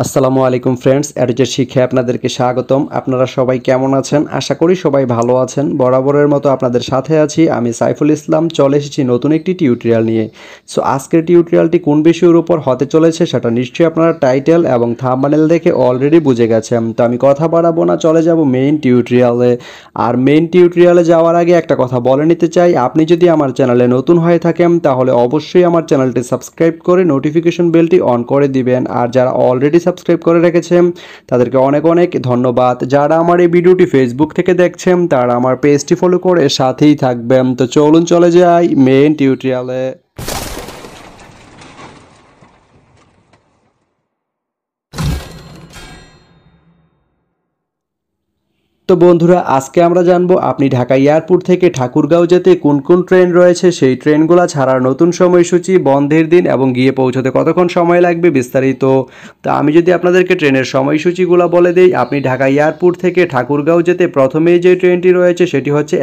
আসসালামু আলাইকুম ফ্রেন্ডস, এডুজের শিক্ষায় আপনাদেরকে স্বাগতম। আপনারা সবাই কেমন আছেন? আশা করি সবাই ভালো আছেন। বরাবরের মতো আপনাদের সাথে আছি আমি সাইফুল ইসলাম। চলে এসেছি নতুন একটি টিউটোরিয়াল নিয়ে। সো আজকের টিউটোরিয়ালটি কোন বিষয়ের উপর হতে চলেছে সেটা নিশ্চয়ই আপনারা টাইটেল এবং থাম্বনেল দেখে অলরেডি বুঝে গেছেন। তো আমি কথা বাড়াবো না, চলে যাব মেইন টিউটোরিয়ালে। আর মেইন টিউটোরিয়ালে যাওয়ার আগে একটা কথা বলে নিতে চাই, আপনি যদি আমার চ্যানেলে নতুন হয়ে থাকেন তাহলে অবশ্যই আমার চ্যানেলটি সাবস্ক্রাইব করে নোটিফিকেশন বেলটি অন করে দিবেন। আর যারা অলরেডি সাবস্ক্রাইব করে রেখেছেন তাদেরকে অনেক অনেক ধন্যবাদ। যারা আমার এই ভিডিওটি ফেসবুক থেকে দেখছেন তারা আমার পেজটি ফলো করে সাথেই থাকবেন। তো চলুন চলে যাই মেইন টিউটোরিয়ালে। তো বন্ধুরা, আজকে আমরা জানবো আপনি ঢাকা এয়ারপোর্ট থেকে ঠাকুরগাঁও যেতে কোন কোন ট্রেন রয়েছে, সেই ট্রেনগুলো ছাড়ার নতুন সময়সূচি, বন্ধের দিন এবং গিয়ে পৌঁছতে কতক্ষণ সময় লাগবে বিস্তারিত। তা আমি যদি আপনাদেরকে ট্রেনের সময়সূচিগুলো বলে দিই, আপনি ঢাকা এয়ারপোর্ট থেকে ঠাকুরগাঁও যেতে প্রথমেই যে ট্রেনটি রয়েছে সেটি হচ্ছে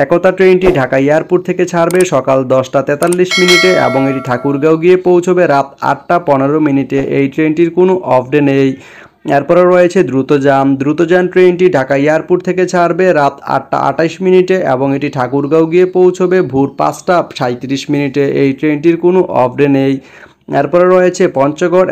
একতা ট্রেনটি ঢাকা এয়ারপোর্ট থেকে ছাড়বে সকাল 10:43 এবং এটি ঠাকুরগাঁও গিয়ে পৌঁছবে রাত 8:15। এই ট্রেনটির কোনো অফ ডে নেই। এরপরে রয়েছে দ্রুতযান ট্রেনটি ঢাকা এয়ারপোর্ট থেকে ছাড়বে রাত 8:28 এবং এটি ঠাকুরগাঁও গিয়ে পৌঁছবে ভোর 5:37। এই ট্রেনটির কোনো অফ ডে নেই। এরপরে রয়েছে পঞ্চগড়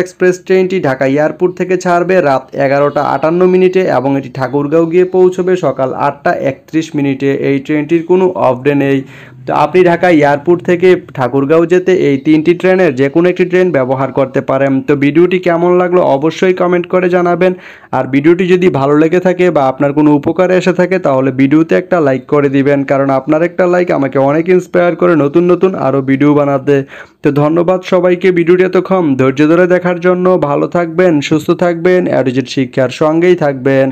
এক্সপ্রেস ট্রেনটি ঢাকা এয়ারপোর্ট থেকে ছাড়বে রাত 11:58 এবং এটি ঠাকুরগাঁও গিয়ে পৌঁছবে সকাল 8:31। এই ট্রেনটির কোনো অফ ডে নেই। তো আপনি ঢাকা এয়ারপোর্ট থেকে ঠাকুরগাঁও যেতে এই তিনটি ট্রেনের যে কোনো একটি ট্রেন ব্যবহার করতে পারেন। তো ভিডিওটি কেমন লাগলো অবশ্যই কমেন্ট করে জানাবেন। আর ভিডিওটি যদি ভালো লেগে থাকে বা আপনার কোনো উপকারে এসে থাকে তাহলে ভিডিওতে একটা লাইক করে দিবেন, কারণ আপনার একটা লাইক আমাকে অনেক ইন্সপায়ার করে নতুন নতুন আরও ভিডিও বানাতে। তো ধন্যবাদ সবাইকে ভিডিওটি এতক্ষণ ধৈর্য ধরে দেখার জন্য। ভালো থাকবেন, সুস্থ থাকবেন, এডুজেট শিক্ষার সঙ্গেই থাকবেন।